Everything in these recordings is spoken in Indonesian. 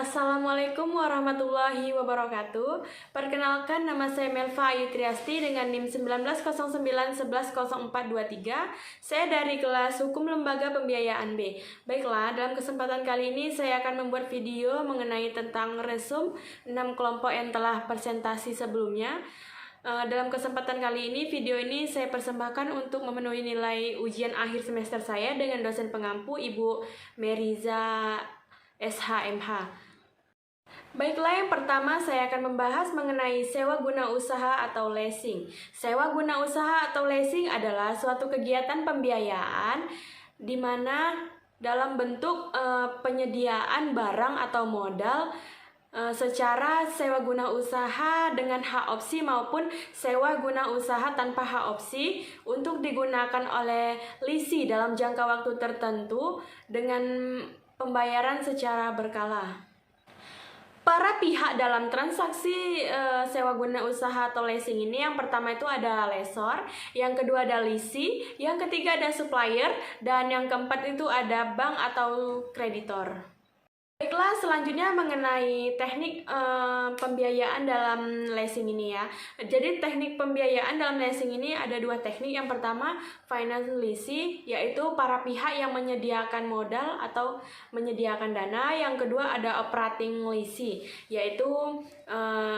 Assalamualaikum warahmatullahi wabarakatuh. Perkenalkan, nama saya Melva Ayu Triasti dengan NIM 1909110423. Saya dari kelas Hukum Lembaga Pembiayaan B. Baiklah, dalam kesempatan kali ini saya akan membuat video mengenai tentang resum 6 kelompok yang telah presentasi sebelumnya. Dalam kesempatan kali ini, video ini saya persembahkan untuk memenuhi nilai ujian akhir semester saya dengan dosen pengampu Ibu Meriza SHMH. Baiklah, yang pertama saya akan membahas mengenai sewa guna usaha atau leasing. Sewa guna usaha atau leasing adalah suatu kegiatan pembiayaan di mana dalam bentuk penyediaan barang atau modal secara sewa guna usaha dengan hak opsi maupun sewa guna usaha tanpa hak opsi untuk digunakan oleh lisi dalam jangka waktu tertentu dengan pembayaran secara berkala. Para pihak dalam transaksi sewa guna usaha atau leasing ini, yang pertama itu ada lessor, yang kedua ada lisi, yang ketiga ada supplier, dan yang keempat itu ada bank atau kreditor. Baiklah, selanjutnya mengenai teknik pembiayaan dalam leasing ini ya. Jadi teknik pembiayaan dalam leasing ini ada dua teknik. Yang pertama, finance leasing, yaitu para pihak yang menyediakan modal atau menyediakan dana. Yang kedua ada operating leasing, yaitu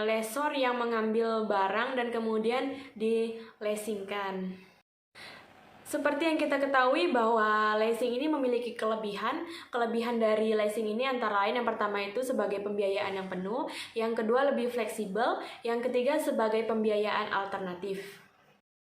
lessor yang mengambil barang dan kemudian di-leasingkan. Seperti yang kita ketahui bahwa leasing ini memiliki kelebihan. Kelebihan dari leasing ini antara lain yang pertama itu sebagai pembiayaan yang penuh, yang kedua lebih fleksibel, yang ketiga sebagai pembiayaan alternatif.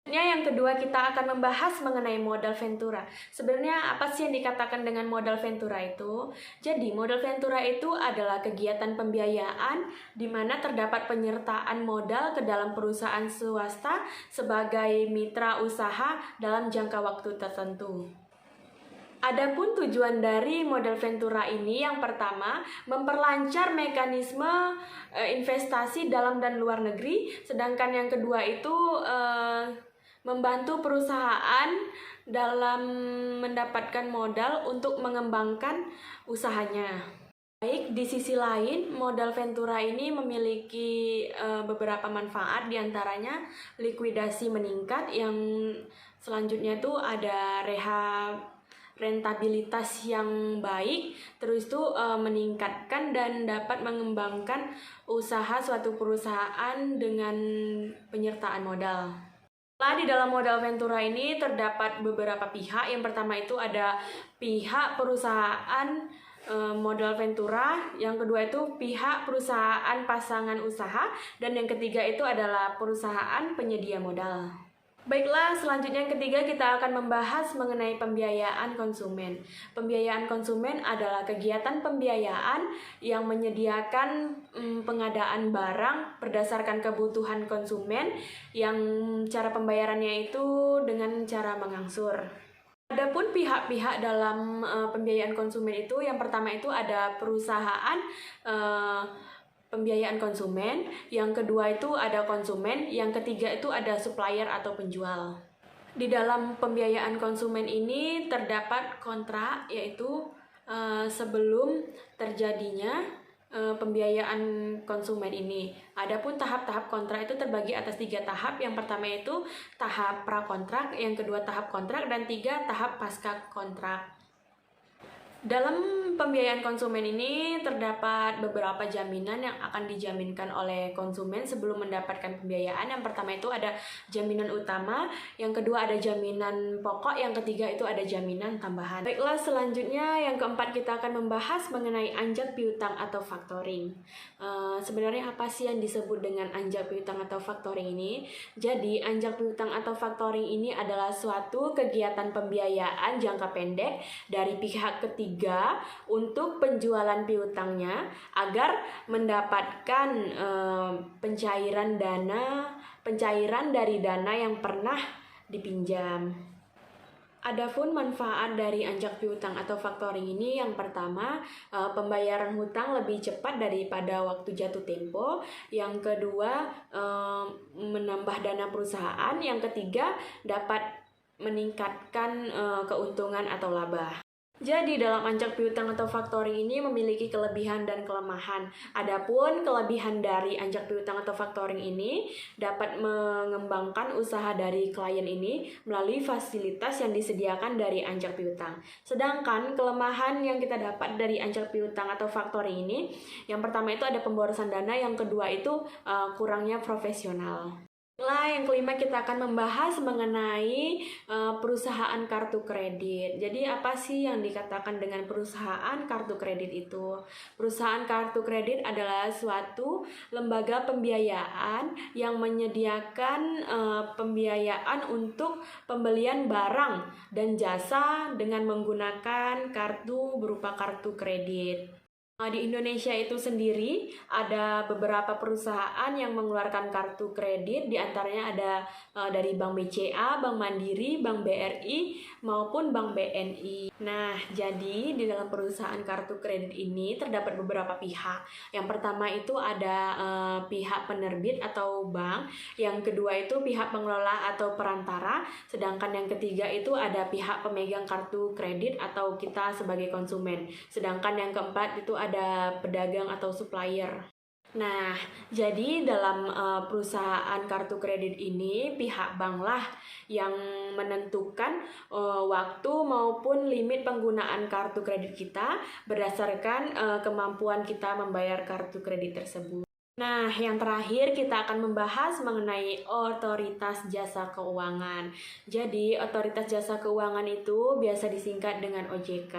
Yang kedua kita akan membahas mengenai modal ventura. Sebenarnya apa sih yang dikatakan dengan modal ventura itu? Jadi modal ventura itu adalah kegiatan pembiayaan di mana terdapat penyertaan modal ke dalam perusahaan swasta sebagai mitra usaha dalam jangka waktu tertentu. Adapun tujuan dari modal ventura ini, yang pertama, memperlancar mekanisme investasi dalam dan luar negeri, sedangkan yang kedua itu membantu perusahaan dalam mendapatkan modal untuk mengembangkan usahanya. Baik, di sisi lain, modal ventura ini memiliki beberapa manfaat, diantaranya likuidasi meningkat, yang selanjutnya itu ada rentabilitas yang baik, terus itu meningkatkan dan dapat mengembangkan usaha suatu perusahaan dengan penyertaan modal. Di dalam modal ventura ini terdapat beberapa pihak. Yang pertama itu ada pihak perusahaan modal ventura, yang kedua itu pihak perusahaan pasangan usaha, dan yang ketiga itu adalah perusahaan penyedia modal. Baiklah, selanjutnya yang ketiga kita akan membahas mengenai pembiayaan konsumen. Pembiayaan konsumen adalah kegiatan pembiayaan yang menyediakan pengadaan barang berdasarkan kebutuhan konsumen, yang cara pembayarannya itu dengan cara mengangsur. Adapun pihak-pihak dalam pembiayaan konsumen itu, yang pertama itu ada perusahaan pembiayaan konsumen, yang kedua itu ada konsumen, yang ketiga itu ada supplier atau penjual. Di dalam pembiayaan konsumen ini terdapat kontrak, yaitu sebelum terjadinya pembiayaan konsumen ini. Adapun tahap-tahap kontrak itu terbagi atas 3 tahap. Yang pertama itu tahap prakontrak, yang kedua tahap kontrak, dan 3 tahap pasca kontrak. Dalam pembiayaan konsumen ini terdapat beberapa jaminan yang akan dijaminkan oleh konsumen sebelum mendapatkan pembiayaan. Yang pertama itu ada jaminan utama, yang kedua ada jaminan pokok, yang ketiga itu ada jaminan tambahan. Baiklah, selanjutnya yang keempat kita akan membahas mengenai anjak piutang atau factoring. Sebenarnya apa sih yang disebut dengan anjak piutang atau factoring ini? Jadi anjak piutang atau factoring ini adalah suatu kegiatan pembiayaan jangka pendek dari pihak ketiga untuk penjualan piutangnya agar mendapatkan pencairan dari dana yang pernah dipinjam. Adapun manfaat dari anjak piutang atau factoring ini, yang pertama, pembayaran hutang lebih cepat daripada waktu jatuh tempo. Yang kedua, menambah dana perusahaan. Yang ketiga, dapat meningkatkan keuntungan atau laba. Jadi dalam ancak piutang atau factoring ini memiliki kelebihan dan kelemahan. Adapun kelebihan dari ancak piutang atau factoring ini dapat mengembangkan usaha dari klien ini melalui fasilitas yang disediakan dari ancak piutang. Sedangkan kelemahan yang kita dapat dari ancak piutang atau factoring ini, yang pertama itu ada pemborosan dana, yang kedua itu kurangnya profesional. Yang kelima kita akan membahas mengenai perusahaan kartu kredit. Jadi apa sih yang dikatakan dengan perusahaan kartu kredit itu? Perusahaan kartu kredit adalah suatu lembaga pembiayaan yang menyediakan pembiayaan untuk pembelian barang dan jasa dengan menggunakan kartu berupa kartu kredit. Di Indonesia itu sendiri ada beberapa perusahaan yang mengeluarkan kartu kredit, diantaranya ada dari Bank BCA, Bank Mandiri, Bank BRI, maupun Bank BNI. Nah, jadi di dalam perusahaan kartu kredit ini terdapat beberapa pihak. Yang pertama itu ada pihak penerbit atau bank, yang kedua itu pihak pengelola atau perantara, sedangkan yang ketiga itu ada pihak pemegang kartu kredit atau kita sebagai konsumen. Sedangkan yang keempat itu ada pedagang atau supplier. Nah, jadi dalam perusahaan kartu kredit ini pihak bank lah yang menentukan waktu maupun limit penggunaan kartu kredit kita berdasarkan kemampuan kita membayar kartu kredit tersebut. Nah, yang terakhir kita akan membahas mengenai otoritas jasa keuangan. Jadi, otoritas jasa keuangan itu biasa disingkat dengan OJK.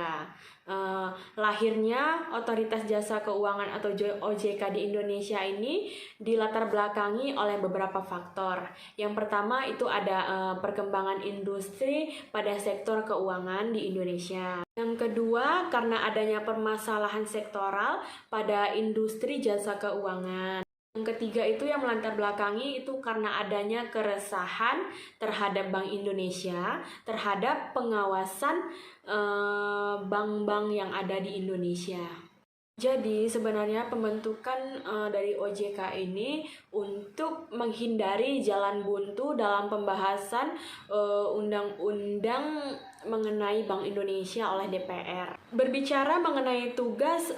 Lahirnya otoritas jasa keuangan atau OJK di Indonesia ini dilatar belakangi oleh beberapa faktor. Yang pertama itu ada perkembangan industri pada sektor keuangan di Indonesia. Yang kedua, karena adanya permasalahan sektoral pada industri jasa keuangan. Yang ketiga itu yang melatar belakangi itu karena adanya keresahan terhadap Bank Indonesia, terhadap pengawasan bank-bank yang ada di Indonesia. Jadi sebenarnya pembentukan dari OJK ini untuk menghindari jalan buntu dalam pembahasan undang-undang mengenai Bank Indonesia oleh DPR. Berbicara mengenai tugas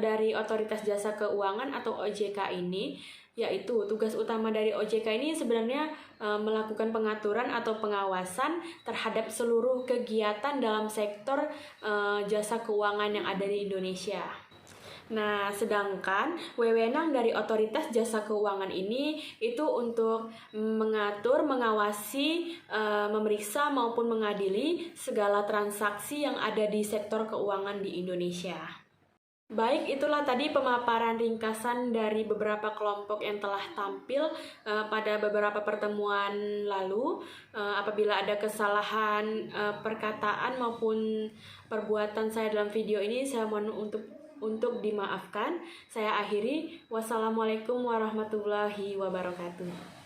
dari Otoritas Jasa Keuangan atau OJK ini, yaitu tugas utama dari OJK ini sebenarnya melakukan pengaturan atau pengawasan terhadap seluruh kegiatan dalam sektor jasa keuangan yang ada di Indonesia. Nah, sedangkan wewenang dari Otoritas Jasa Keuangan ini itu untuk mengatur, mengawasi, memeriksa maupun mengadili segala transaksi yang ada di sektor keuangan di Indonesia. Baik, itulah tadi pemaparan ringkasan dari beberapa kelompok yang telah tampil pada beberapa pertemuan lalu. Apabila ada kesalahan perkataan maupun perbuatan saya dalam video ini, saya mohon untuk dimaafkan. Saya akhiri. Wassalamualaikum warahmatullahi wabarakatuh.